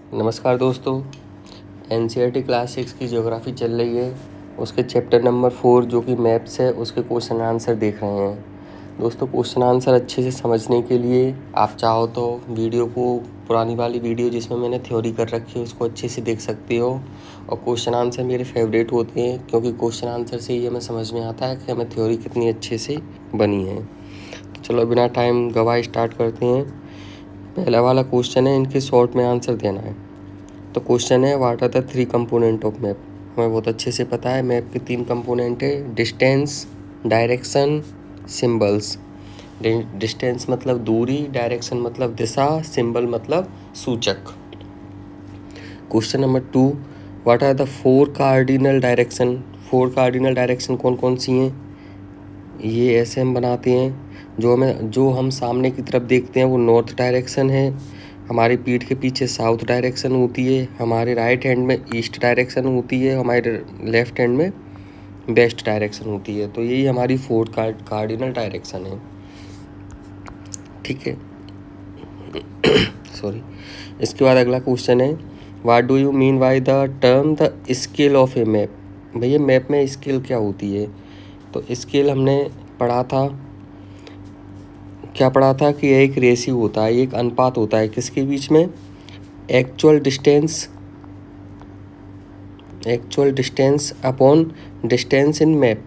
नमस्कार दोस्तों। NCERT class 6 की ज्योग्राफी चल रही है। उसके चैप्टर नंबर 4 जो कि मैप्स है उसके क्वेश्चन आंसर देख रहे हैं। दोस्तों क्वेश्चन आंसर अच्छे से समझने के लिए आप चाहो तो वीडियो को, पुरानी वाली वीडियो जिसमें मैंने थ्योरी कर रखी है उसको अच्छे से देख सकते हो। और क्वेश्चन आंसर मेरे फेवरेट होते हैं क्योंकि क्वेश्चन आंसर से ही हमें समझ में आता है कि हमें थ्योरी कितनी अच्छे से बनी है। तो चलो बिना टाइम गवाए स्टार्ट करते हैं। पहला वाला क्वेश्चन है, इनके शॉर्ट में आंसर देना है। तो क्वेश्चन है, what are the 3 component of map. हमें बहुत अच्छे से पता है मैप के 3 कंपोनेंट है, डिस्टेंस, डायरेक्शन, सिंबल्स। डिस्टेंस मतलब दूरी, डायरेक्शन मतलब दिशा, सिंबल मतलब सूचक। Question number 2, what are the 4 cardinal direction. 4 cardinal direction कौन कौन सी हैं। ये ऐसे हम बनाते हैं, जो हम सामने की तरफ देखते हैं वो नॉर्थ डायरेक्शन है, हमारी पीठ के पीछे साउथ डायरेक्शन होती है, हमारे राइट हैंड में ईस्ट डायरेक्शन होती है, हमारे लेफ्ट हैंड में वेस्ट डायरेक्शन होती है। तो यही हमारी 4 कार्डिनल डायरेक्शन है। ठीक है, सॉरी। इसके बाद अगला क्वेश्चन है, what do you mean by the term the scale of A map. भैया मैप में स्केल क्या होती है। तो स्केल हमने पढ़ा था, क्या पढ़ा था कि एक रेशियो होता है, एक अनुपात होता है किसके बीच में, actual distance upon distance in map.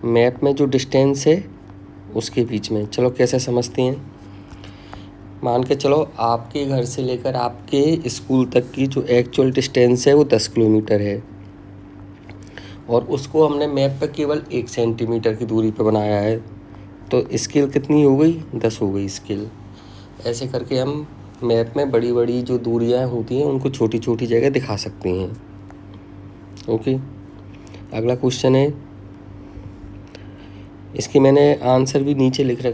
Map में जो डिस्टेंस है उसके बीच में। चलो कैसे समझते हैं। मान के चलो आपके घर से लेकर आपके स्कूल तक की जो एक्चुअल डिस्टेंस है वो 10 किलोमीटर है और उसको हमने मैप पर केवल 1 सेंटीमीटर की दूरी पर बनाया है। तो स्केल कितनी हो गई, 10 हो गई स्केल। ऐसे करके हम मैप में बड़ी बड़ी जो दूरियां होती हैं उनको छोटी छोटी जगह दिखा सकते हैं। ओके, अगला क्वेश्चन है, इसके मैंने आंसर भी नीचे लिख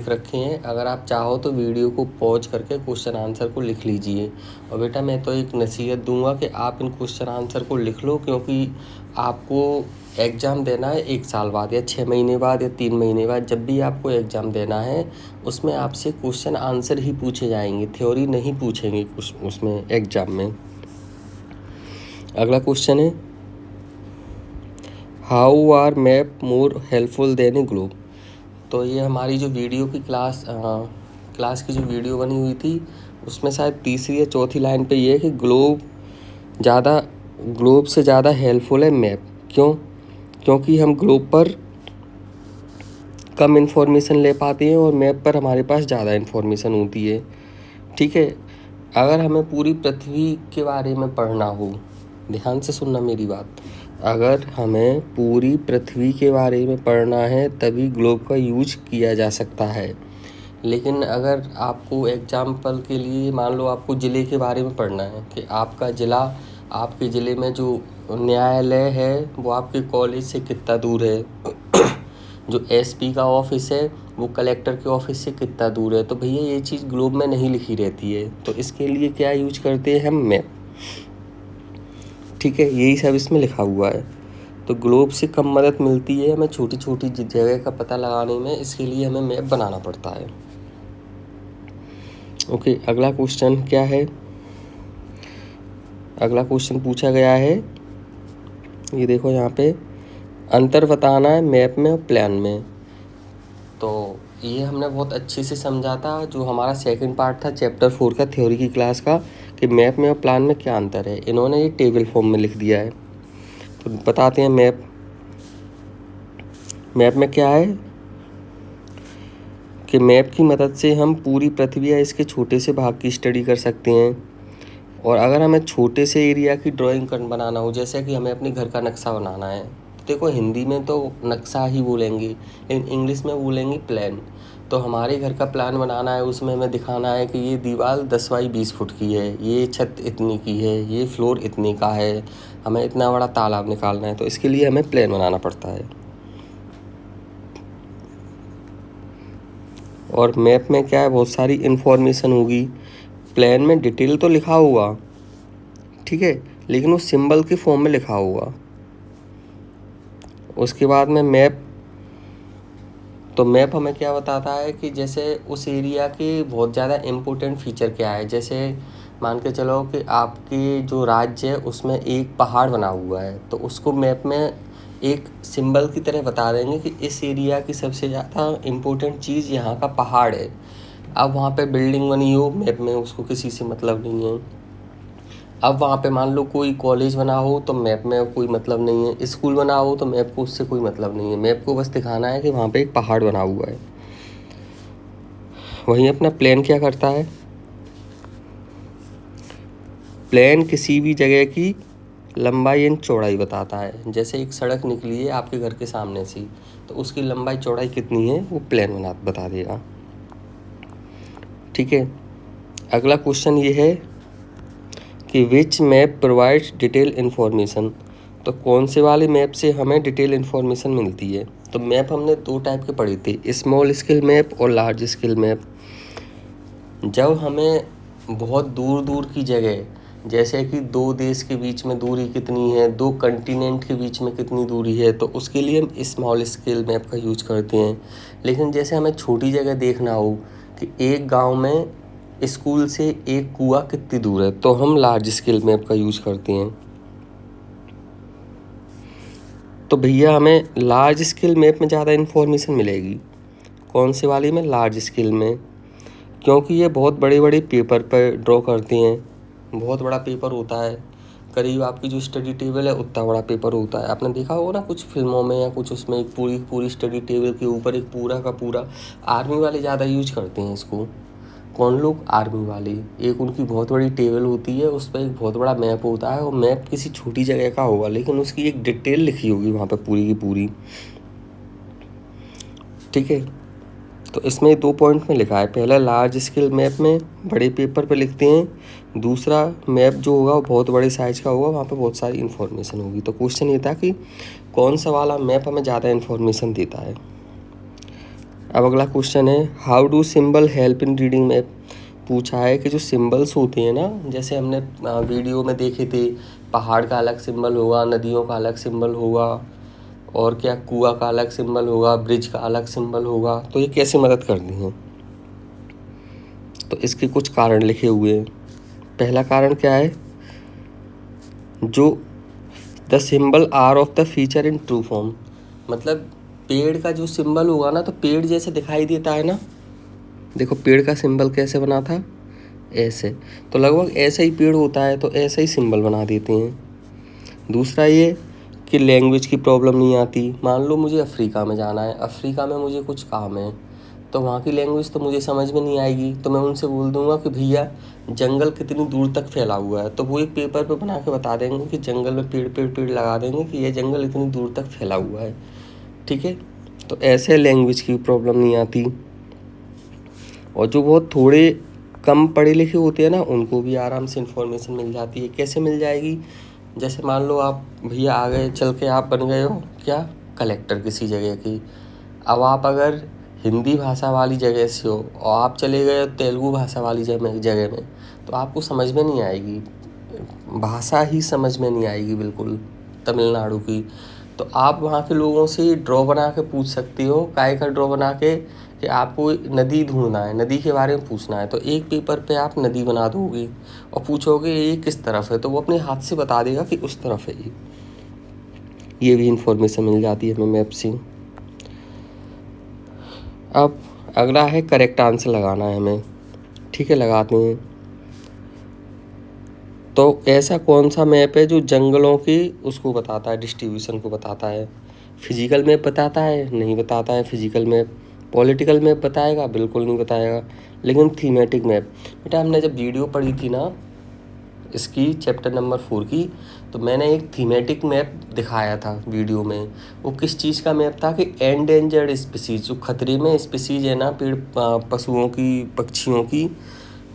रखे हैं। अगर आप चाहो तो वीडियो को पॉज करके क्वेश्चन आंसर को लिख लीजिए। और बेटा मैं तो एक नसीहत दूंगा कि आप इन क्वेश्चन आंसर को लिख लो, क्योंकि आपको एग्ज़ाम देना है 1 साल बाद या 6 महीने बाद या 3 महीने बाद। जब भी आपको एग्ज़ाम देना है उसमें आपसे क्वेश्चन आंसर ही पूछे जाएंगे, थ्योरी नहीं पूछेंगे उसमें एग्ज़ाम में। अगला क्वेश्चन है, how are map more helpful than a globe. तो ये हमारी जो वीडियो की क्लास की जो वीडियो बनी हुई थी उसमें शायद तीसरी या चौथी लाइन पे ये है कि ग्लोब से ज़्यादा हेल्पफुल है मैप। क्यों? क्योंकि हम ग्लोब पर कम इन्फॉर्मेशन ले पाते हैं और मैप पर हमारे पास ज़्यादा इन्फॉर्मेशन होती है। ठीक है, अगर हमें पूरी पृथ्वी के बारे में पढ़ना हो, ध्यान से सुनना मेरी बात, अगर हमें पूरी पृथ्वी के बारे में पढ़ना है तभी ग्लोब का यूज किया जा सकता है। लेकिन अगर आपको एग्जाम्पल के लिए मान लो आपको ज़िले के बारे में पढ़ना है कि आपका ज़िला, आपके ज़िले में जो न्यायालय है वो आपके कॉलेज से कितना दूर है, जो एसपी का ऑफिस है वो कलेक्टर के ऑफिस से कितना दूर है। तो भैया ये चीज़ ग्लोब में नहीं लिखी रहती है, तो इसके लिए क्या यूज करते हैं हम, मैप। ठीक है, यही सब इसमें लिखा हुआ है। तो ग्लोब से कम मदद मिलती है हमें छोटी छोटी जगह का पता लगाने में, इसके लिए हमें मैप बनाना पड़ता है। ओके, अगला क्वेश्चन क्या है। अगला क्वेश्चन पूछा गया है, ये देखो यहाँ पे, अंतर बताना है मैप में और प्लान में। तो ये हमने बहुत अच्छे से समझा था, जो हमारा सेकंड पार्ट था चैप्टर 4 का थ्योरी की क्लास का, कि मैप में और प्लान में क्या अंतर है। इन्होंने ये टेबल फॉर्म में लिख दिया है। तो बताते हैं मैप में क्या है कि मैप की मदद से हम पूरी पृथ्वी या इसके छोटे से भाग की स्टडी कर सकते हैं। और अगर हमें छोटे से एरिया की ड्राइंग बनाना हो, जैसे कि हमें अपने घर का नक्शा बनाना है, तो देखो हिंदी में तो नक्शा ही बोलेंगे लेकिन इंग्लिश में बोलेंगे प्लान। तो हमारे घर का प्लान बनाना है, उसमें हमें दिखाना है कि ये दीवार 10 बाई 20 फुट की है, ये छत इतनी की है, ये फ्लोर इतने का है, हमें इतना बड़ा तालाब निकालना है। तो इसके लिए हमें प्लान बनाना पड़ता है। और मैप में क्या है, बहुत सारी इन्फॉर्मेशन होगी। प्लान में डिटेल तो लिखा होगा, ठीक है, लेकिन वो सिंबल के फॉर्म में लिखा होगा। उसके बाद में मैप, तो मैप हमें क्या बताता है कि जैसे उस एरिया के बहुत ज़्यादा इम्पोर्टेंट फीचर क्या है। जैसे मान के चलो कि आपके जो राज्य है उसमें एक पहाड़ बना हुआ है, तो उसको मैप में एक सिंबल की तरह बता देंगे कि इस एरिया की सबसे ज़्यादा इम्पोर्टेंट चीज़ यहाँ का पहाड़ है। अब वहाँ पे बिल्डिंग बनी हो मैप में, उसको किसी से मतलब नहीं है। अब वहाँ पे मान लो कोई कॉलेज बना हो तो मैप में कोई मतलब नहीं है, स्कूल बना हो तो मैप को उससे कोई मतलब नहीं है। मैप को बस दिखाना है कि वहाँ पे एक पहाड़ बना हुआ है। वहीं अपना प्लान क्या करता है, प्लान किसी भी जगह की लंबाई एंड चौड़ाई बताता है। जैसे एक सड़क निकली है आपके घर के सामने से, तो उसकी लंबाई चौड़ाई कितनी है वो प्लान बता देगा। ठीक है, अगला क्वेश्चन ये है कि विच मैप प्रोवाइड्स डिटेल इन्फॉर्मेशन। तो कौन से वाले मैप से हमें डिटेल इन्फॉर्मेशन मिलती है। तो मैप हमने 2 टाइप के पढ़े थे, स्मॉल स्केल मैप और लार्ज स्केल मैप। जब हमें बहुत दूर दूर की जगह, जैसे कि 2 देश के बीच में दूरी कितनी है, 2 कंटिनेंट के बीच में कितनी दूरी है, तो उसके लिए हम स्मॉल स्केल मैप का यूज करते हैं। लेकिन जैसे हमें छोटी जगह देखना हो कि एक गांव में स्कूल से एक कुआं कितनी दूर है, तो हम लार्ज स्केल मैप का यूज करते हैं। तो भैया हमें लार्ज स्केल मैप में ज़्यादा इन्फॉर्मेशन मिलेगी। कौन से वाली में, लार्ज स्केल में, क्योंकि ये बहुत बड़े बड़े पेपर पर ड्रॉ करते हैं। बहुत बड़ा पेपर होता है, करीब आपकी जो स्टडी टेबल है उतना बड़ा पेपर होता है। आपने देखा होगा ना कुछ फिल्मों में या कुछ, उसमें एक पूरी स्टडी टेबल के ऊपर एक पूरा का पूरा। आर्मी वाले ज़्यादा यूज करते हैं इसको। कौन लोग, आर्मी वाले। एक उनकी बहुत बड़ी टेबल होती है, उस पर एक बहुत बड़ा मैप होता है, और मैप किसी छोटी जगह का होगा लेकिन उसकी एक डिटेल लिखी होगी वहाँ पर पूरी की पूरी। ठीक है, तो इसमें 2 पॉइंट में लिखा है। पहला, लार्ज स्केल मैप में बड़े पेपर पे लिखते हैं। दूसरा, मैप जो होगा वो बहुत बड़े साइज का होगा, वहाँ पे बहुत सारी इन्फॉर्मेशन होगी। तो क्वेश्चन ये था कि कौन सा वाला मैप हमें ज़्यादा इन्फॉर्मेशन देता है। अब अगला क्वेश्चन है, how do symbol help in reading map. पूछा है कि जो सिंबल्स होते हैं ना, जैसे हमने वीडियो में देखे थे, पहाड़ का अलग सिंबल होगा, नदियों का अलग सिंबल होगा, और क्या कुआं का अलग सिंबल होगा, ब्रिज का अलग सिंबल होगा, तो ये कैसे मदद करती हैं। तो इसके कुछ कारण लिखे हुए हैं। पहला कारण क्या है, जो the symbol are of the feature in true form. मतलब पेड़ का जो सिंबल होगा ना, तो पेड़ जैसे दिखाई देता है ना, देखो पेड़ का सिंबल कैसे बना था, ऐसे, तो लगभग ऐसा ही पेड़ होता है, तो ऐसा ही सिंबल बना देते हैं। दूसरा ये कि लैंग्वेज की प्रॉब्लम नहीं आती। मान लो मुझे अफ्रीका में जाना है, अफ्रीका में मुझे कुछ काम है, तो वहाँ की लैंग्वेज तो मुझे समझ में नहीं आएगी, तो मैं उनसे बोल दूंगा कि भैया जंगल कितनी दूर तक फैला हुआ है, तो वो एक पेपर पे बना के बता देंगे कि जंगल में पेड़ पेड़ पेड़ लगा देंगे कि ये जंगल इतनी दूर तक फैला हुआ है। ठीक है, तो ऐसे लैंग्वेज की प्रॉब्लम नहीं आती। और जो बहुत थोड़े कम पढ़े लिखे होते हैं ना, उनको भी आराम से इन्फॉर्मेशन मिल जाती है। कैसे मिल जाएगी, जैसे मान लो आप भैया आगे चल के आप बन गए हो क्या, कलेक्टर किसी जगह की। अब आप अगर हिंदी भाषा वाली जगह से हो और आप चले गए तेलुगु भाषा वाली जगह में, तो आपको समझ में नहीं आएगी, भाषा ही समझ में नहीं आएगी बिल्कुल, तमिलनाडु की। तो आप वहाँ के लोगों से ड्रॉ बना के पूछ सकती हो। काय का ड्रॉ बना के कि आपको नदी ढूंढना है, नदी के बारे में पूछना है, तो एक पेपर पे आप नदी बना दोगे और पूछोगे ये किस तरफ है, तो वो अपने हाथ से बता देगा कि उस तरफ है ये भी इंफॉर्मेशन मिल जाती है हमें मैप से। अब अगला है करेक्ट आंसर लगाना है हमें। ठीक है, लगाते हैं। तो ऐसा कौन सा मैप है जो जंगलों की उसको बताता है, डिस्ट्रीब्यूशन को बताता है। फिजिकल मैप बताता है, नहीं बताता है फिजिकल मैप। पॉलिटिकल मैप बताएगा, बिल्कुल नहीं बताएगा। लेकिन थीमेटिक मैप, बेटा हमने जब वीडियो पढ़ी थी ना इसकी चैप्टर नंबर 4 की, तो मैंने एक थीमेटिक मैप दिखाया था वीडियो में। वो किस चीज़ का मैप था कि एंडेंजर्ड स्पीसीज, जो खतरे में स्पीसीज है ना, पेड़ पशुओं की, पक्षियों की,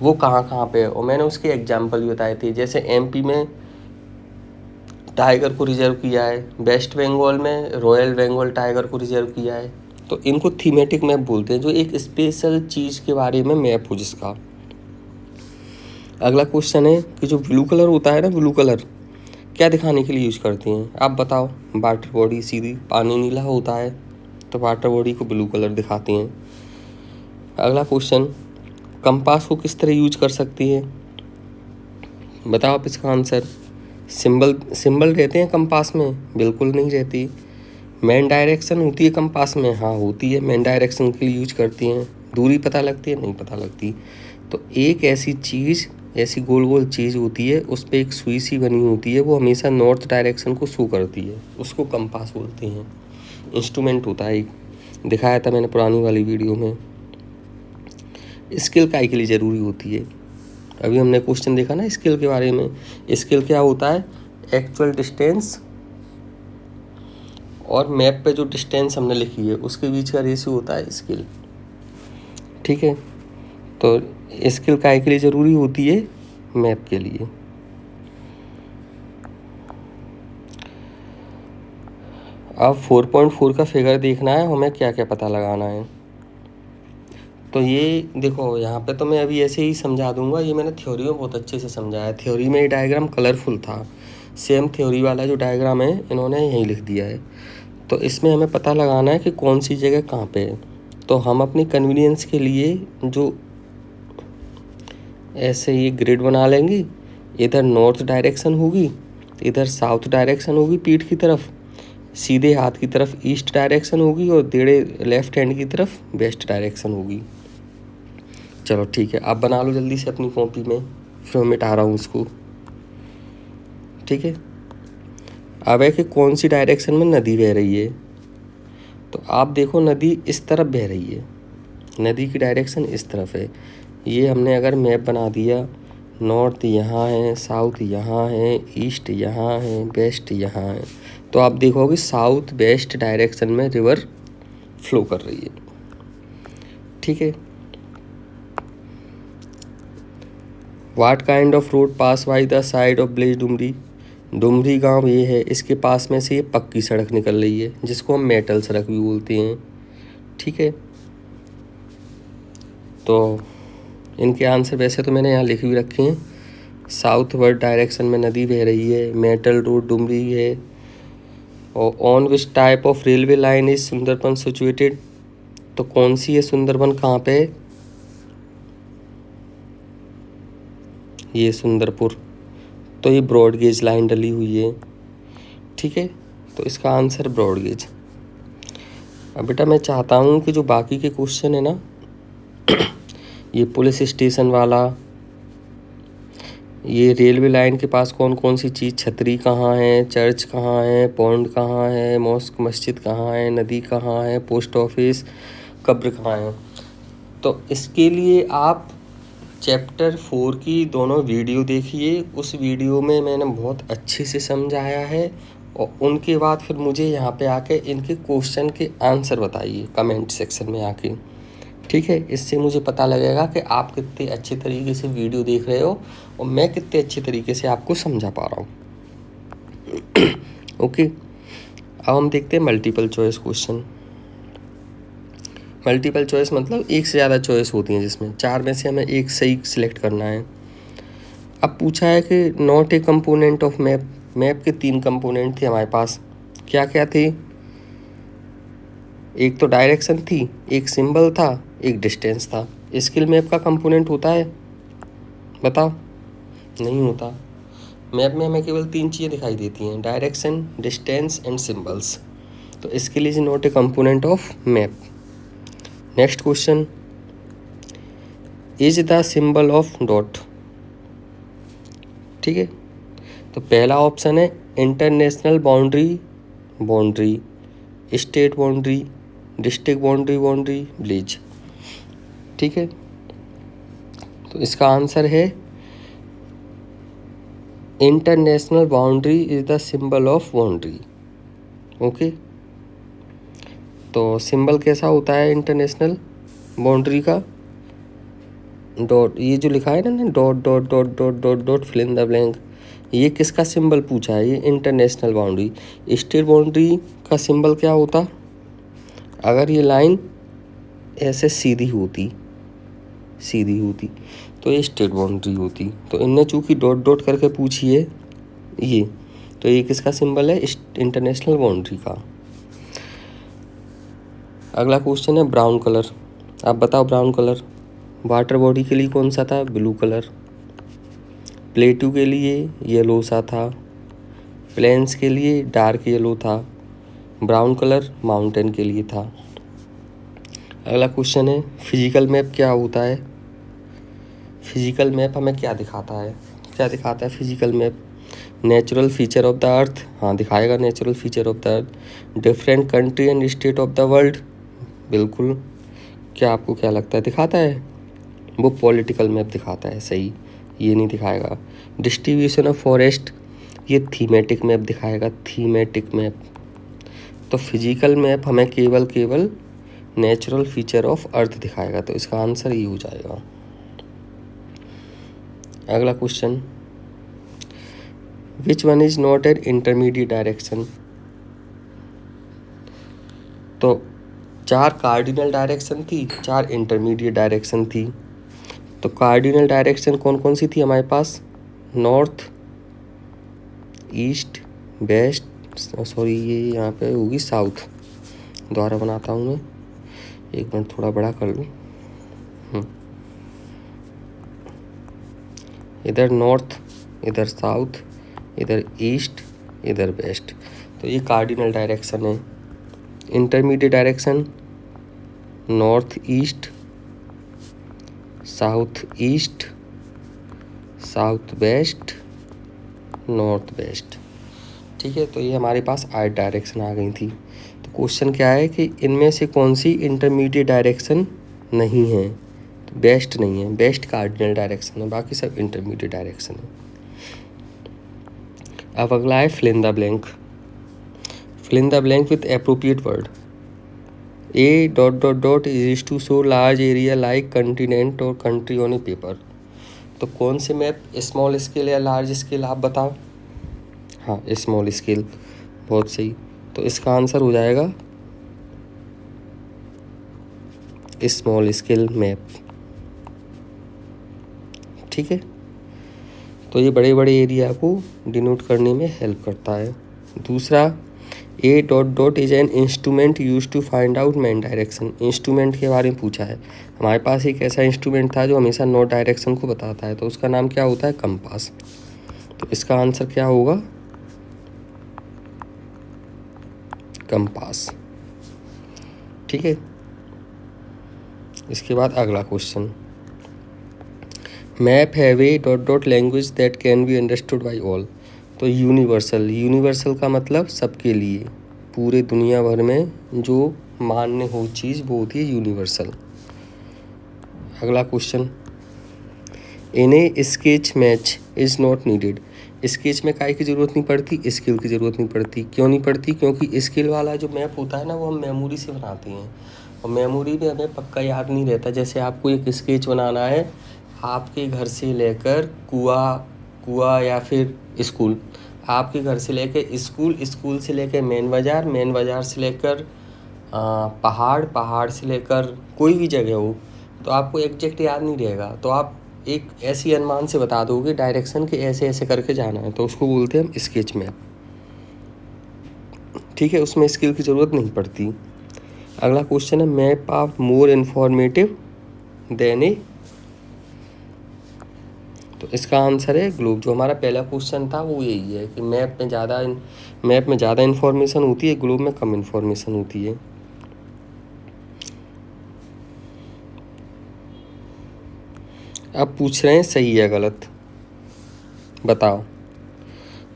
वो कहाँ कहाँ पे है। और मैंने उसके एग्जाम्पल भी बताए थे। जैसे एमपी में टाइगर को रिजर्व किया है, वेस्ट बंगाल में रॉयल बंगाल टाइगर को रिजर्व किया है। तो इनको थीमेटिक मैप बोलते हैं, जो एक स्पेशल चीज़ के बारे में मैप हो जिसका। अगला क्वेश्चन है कि जो ब्लू कलर होता है ना, ब्लू कलर क्या दिखाने के लिए यूज करते हैं, आप बताओ। वाटर बॉडी, सीधी पानी नीला होता है तो वाटर बॉडी को ब्लू कलर दिखाते हैं। अगला क्वेश्चन, कंपास को किस तरह यूज कर सकती है। बताओ आप इसका आंसर। सिंबल सिंबल रहते हैं कंपास में? बिल्कुल नहीं रहती। मेन डायरेक्शन होती है कंपास में? हाँ होती है, मेन डायरेक्शन के लिए यूज करती हैं। दूरी पता लगती है? नहीं पता लगती। तो एक ऐसी चीज़, ऐसी गोल गोल चीज़ होती है, उस पर एक सुई सी बनी होती है, वो हमेशा नॉर्थ डायरेक्शन को शो करती है, उसको कंपास बोलते हैं। इंस्ट्रूमेंट होता है एक, दिखाया था मैंने पुरानी वाली वीडियो में। स्केल काहे के लिए ज़रूरी होती है? अभी हमने क्वेश्चन देखा ना स्केल के बारे में। स्केल क्या होता है? एक्चुअल डिस्टेंस और मैप पे जो डिस्टेंस हमने लिखी है उसके बीच का रेशियो होता है स्केल। ठीक है, तो स्केल काहे के लिए ज़रूरी होती है? मैप के लिए। अब 4.4 का फिगर देखना है, हमें क्या क्या पता लगाना है। तो ये देखो, यहाँ पे तो मैं अभी ऐसे ही समझा दूंगा, ये मैंने थ्योरी में बहुत अच्छे से समझाया। थ्योरी में ये डायग्राम कलरफुल था, सेम थ्योरी वाला जो डायग्राम है इन्होंने यहीं लिख दिया है। तो इसमें हमें पता लगाना है कि कौन सी जगह कहाँ पे है। तो हम अपनी कन्वीनियंस के लिए जो ऐसे ये ग्रिड बना लेंगे, इधर नॉर्थ डायरेक्शन होगी, इधर साउथ डायरेक्शन होगी, पीठ की तरफ सीधे हाथ की तरफ ईस्ट डायरेक्शन होगी, और टेढ़े लेफ्ट हैंड की तरफ वेस्ट डायरेक्शन होगी। चलो ठीक है, आप बना लो जल्दी से अपनी कॉपी में, फिर मैं मिटा रहा हूँ उसको। ठीक है, अब है कि कौन सी डायरेक्शन में नदी बह रही है। तो आप देखो नदी इस तरफ बह रही है, नदी की डायरेक्शन इस तरफ है। ये हमने अगर मैप बना दिया, नॉर्थ यहाँ है, साउथ यहाँ है, ईस्ट यहाँ है, वेस्ट यहाँ है, तो आप देखोगे साउथ वेस्ट डायरेक्शन में रिवर फ्लो कर रही है। ठीक है, what kind of road pass by the side of village Dumri. Dumri गांव ये है, इसके पास में से ये पक्की सड़क निकल रही है, जिसको हम मेटल सड़क भी बोलते हैं। ठीक है, तो इनके आंसर वैसे तो मैंने यहाँ लिख भी रखे हैं। साउथ वर्ड डायरेक्शन में नदी बह रही है, मेटल रोड डुमरी है, और on which type of railway line is Sundarban situated. तो कौन सी है सुंदरबन, कहाँ पे है? ये सुंदरपुर। तो ये ब्रॉड गेज लाइन डली हुई है। ठीक है, तो इसका आंसर ब्रॉड गेज। अब बेटा मैं चाहता हूँ कि जो बाकी के क्वेश्चन है ना, ये पुलिस स्टेशन वाला, ये रेलवे लाइन के पास कौन कौन सी चीज़, छतरी कहाँ है, चर्च कहाँ है, पॉन्ड कहाँ है, मॉस्क मस्जिद कहाँ है, नदी कहाँ है, पोस्ट ऑफिस, कब्र कहाँ है। तो इसके लिए आप चैप्टर 4 की दोनों वीडियो देखिए। उस वीडियो में मैंने बहुत अच्छे से समझाया है, और उनके बाद फिर मुझे यहाँ पे आके इनके क्वेश्चन के आंसर बताइए कमेंट सेक्शन में आके। ठीक है, इससे मुझे पता लगेगा कि आप कितने अच्छे तरीके से वीडियो देख रहे हो, और मैं कितने अच्छे तरीके से आपको समझा पा रहा हूँ। ओके, अब हम देखते हैं multiple choice question. Multiple choice मतलब एक से ज़्यादा चॉइस होती हैं, जिसमें 4 में से हमें एक सही सिलेक्ट करना है। अब पूछा है कि not a component of map. Map के 3 कंपोनेंट थे हमारे पास, क्या क्या थे? एक तो डायरेक्शन थी, एक सिंबल था, एक डिस्टेंस था। स्केल मैप का कंपोनेंट होता है? बताओ। नहीं होता। मैप में हमें केवल 3 चीज़ें दिखाई देती हैं, डायरेक्शन, डिस्टेंस एंड सिंबल्स। तो scale is not a component of map. Next question, is the symbol of dot. ठीक है, तो पहला ऑप्शन है international boundary, boundary, state boundary, district boundary, boundary, village. ठीक है, तो इसका आंसर है international boundary is the symbol of boundary. Okay, तो सिंबल कैसा होता है इंटरनेशनल बाउंड्री का? डॉट, ये जो लिखा है ना, dot dot dot dot dot dot fill in the blank, ये किसका सिंबल पूछा है? ये इंटरनेशनल बाउंड्री। स्टेट बाउंड्री का सिंबल क्या होता? अगर ये लाइन ऐसे सीधी होती तो ये स्टेट बाउंड्री होती। तो इनने चूंकि डॉट डॉट करके पूछी है ये, तो ये किसका सिंबल है? इंटरनेशनल बाउंड्री का। अगला क्वेश्चन है ब्राउन कलर। आप बताओ ब्राउन कलर वाटर बॉडी के लिए कौन सा था? Blue colour. प्लेटू के लिए येलो सा था, प्लेन्स के लिए डार्क येलो था, ब्राउन कलर माउंटेन के लिए था। अगला क्वेश्चन है फिजिकल मैप क्या होता है। फिजिकल मैप हमें क्या दिखाता है, क्या दिखाता है physical map? Natural feature of the earth, हाँ दिखाएगा natural feature of the earth. Different country and state of the world, बिल्कुल। क्या आपको क्या लगता है दिखाता है? वो पॉलिटिकल मैप दिखाता है, सही, ये नहीं दिखाएगा। डिस्ट्रीब्यूशन ऑफ फॉरेस्ट, ये थीमेटिक मैप दिखाएगा, थीमेटिक मैप। तो फिजिकल मैप हमें केवल नेचुरल फीचर ऑफ अर्थ दिखाएगा, तो इसका आंसर ये हो जाएगा। अगला question, which one is not an intermediate direction. तो 4 कार्डिनल डायरेक्शन थी, 4 इंटरमीडिएट डायरेक्शन थी। तो कार्डिनल डायरेक्शन कौन कौन सी थी हमारे पास? नॉर्थ, ईस्ट, वेस्ट, सॉरी ये यहाँ पे होगी साउथ। दोबारा बनाता हूँ मैं, एक मिनट थोड़ा बड़ा कर लूँ। इधर नॉर्थ, इधर साउथ, इधर ईस्ट, इधर वेस्ट। तो ये कार्डिनल डायरेक्शन है। Intermediate direction north east, south east, south west, north west. ठीक है, तो ये हमारे पास 8 डायरेक्शन आ गई थी। तो क्वेश्चन क्या है कि इनमें से कौन सी इंटरमीडिएट डायरेक्शन नहीं है? तो बेस्ट नहीं है, बेस्ट कार्डिनल डायरेक्शन है, बाकी सब इंटरमीडिएट डायरेक्शन है। अब अगला है fill in the blank. Fill in the blank with appropriate word. A dot dot dot is to show large area like continent और कंट्री ऑन ए पेपर। तो कौन से मैप, स्मॉल स्केल या large scale, आप बताओ। हाँ small scale, बहुत सही। तो इसका आंसर हो जाएगा स्मॉल स्केल मैप। ठीक है, तो ये बड़े बड़े एरिया को डिनोट करने में हेल्प करता है। दूसरा, a dot dot is an instrument use to find out main direction. Instrument के बारे में पूछा है। हमारे पास एक ऐसा इंस्ट्रूमेंट था जो हमेशा नॉर्थ डायरेक्शन को बताता है, तो उसका नाम क्या होता है? कंपास। तो इसका आंसर क्या होगा? कंपास। ठीक है, इसके बाद अगला question, map have a dot dot language that can be understood by all. तो यूनिवर्सल, यूनिवर्सल का मतलब सबके लिए, पूरे दुनिया भर में जो मान्य हो चीज़ वो होती है यूनिवर्सल। अगला question, in A sketch match is not needed. Sketch में काय की ज़रूरत नहीं पड़ती, स्किल की ज़रूरत नहीं पड़ती। क्यों नहीं पड़ती? क्योंकि स्किल वाला जो मैप होता है ना, वो हम मेमोरी से बनाते हैं, और मेमोरी में हमें पक्का याद नहीं रहता। जैसे आपको एक स्केच बनाना है, आपके घर से लेकर कुआं या फिर स्कूल, आपके घर से लेकर स्कूल, स्कूल से लेकर मेन बाज़ार से लेकर पहाड़ से लेकर कोई भी जगह हो, तो आपको एग्जैक्ट याद नहीं रहेगा। तो आप एक ऐसी अनुमान से बता दोगे डायरेक्शन के ऐसे ऐसे करके जाना है, तो उसको बोलते हैं हम स्केच मैप। ठीक है, उसमें स्किल की ज़रूरत नहीं पड़ती। अगला क्वेश्चन है, map are more informative than a. तो इसका आंसर है ग्लोब। जो हमारा पहला क्वेश्चन था वो यही है कि मैप में ज़्यादा इन्फॉर्मेशन होती है, ग्लोब में कम इन्फॉर्मेशन होती है। अब पूछ रहे हैं सही या गलत, बताओ।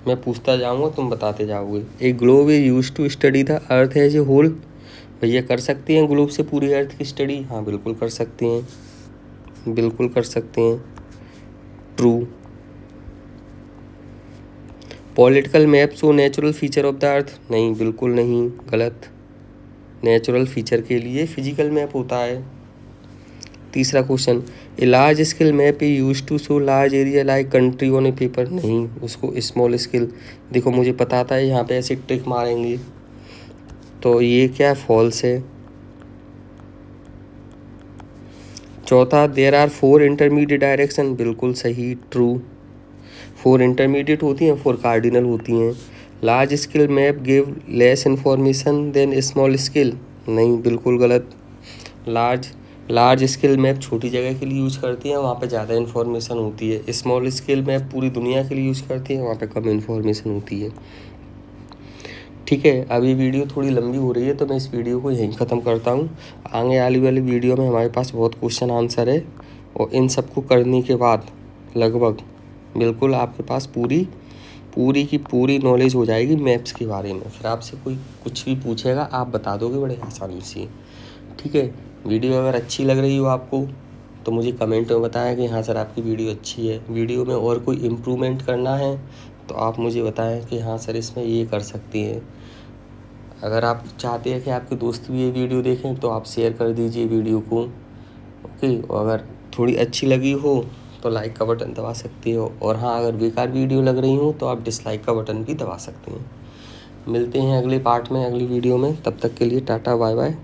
मैं पूछता जाऊंगा, तुम बताते जाओगे। A globe is use to study the earth as a whole. भैया कर सकते हैं ग्लोब से पूरी अर्थ की स्टडी? हाँ बिल्कुल कर सकते हैं, बिल्कुल कर सकते हैं, true. Political map show natural feature of the earth. नहीं, बिल्कुल नहीं, गलत। नेचुरल फीचर के लिए फिजिकल मैप होता है। तीसरा question, a large scale map is use to show large area like country on a paper. नहीं, उसको स्मॉल स्केल। देखो मुझे पता था यहाँ पे ऐसे ट्रिक मारेंगे, तो ये क्या फॉल्स है। चौथा, देयर आर 4 इंटरमीडिएट डायरेक्शन। बिल्कुल सही, ट्रू। 4 इंटरमीडिएट होती हैं, 4 कार्डिनल होती हैं। Large scale map give less information than small scale. नहीं, बिल्कुल गलत। लार्ज लार्ज स्केल मैप छोटी जगह के लिए यूज़ करती हैं, वहाँ पे ज़्यादा इन्फॉर्मेशन होती है। स्मॉल स्केल मैप पूरी दुनिया के लिए यूज़ करती हैं, वहाँ पे कम इन्फॉर्मेशन होती है। ठीक है, अब ये वीडियो थोड़ी लंबी हो रही है तो मैं इस वीडियो को यहीं ख़त्म करता हूँ। आगे आने वाली वीडियो में हमारे पास बहुत क्वेश्चन आंसर है, और इन सबको करने के बाद लगभग बिल्कुल आपके पास पूरी की पूरी नॉलेज हो जाएगी मैप्स के बारे में। फिर आपसे कोई कुछ भी पूछेगा आप बता दोगे बड़े आसानी से। ठीक है, वीडियो अगर अच्छी लग रही हो आपको तो मुझे कमेंट में बताएं कि हाँ सर आपकी वीडियो अच्छी है। वीडियो में और कोई इम्प्रूवमेंट करना है तो आप मुझे बताएं कि हाँ सर इसमें ये कर सकती हैं। अगर आप चाहते हैं कि आपके दोस्त भी ये वीडियो देखें तो आप शेयर कर दीजिए वीडियो को। ओके, और अगर थोड़ी अच्छी लगी हो तो लाइक का बटन दबा सकते हो, और हाँ अगर बेकार वीडियो लग रही हो तो आप डिसलाइक का बटन भी दबा सकते हैं। मिलते हैं अगले पार्ट में, अगली वीडियो में। तब तक के लिए टाटा बाय बाय।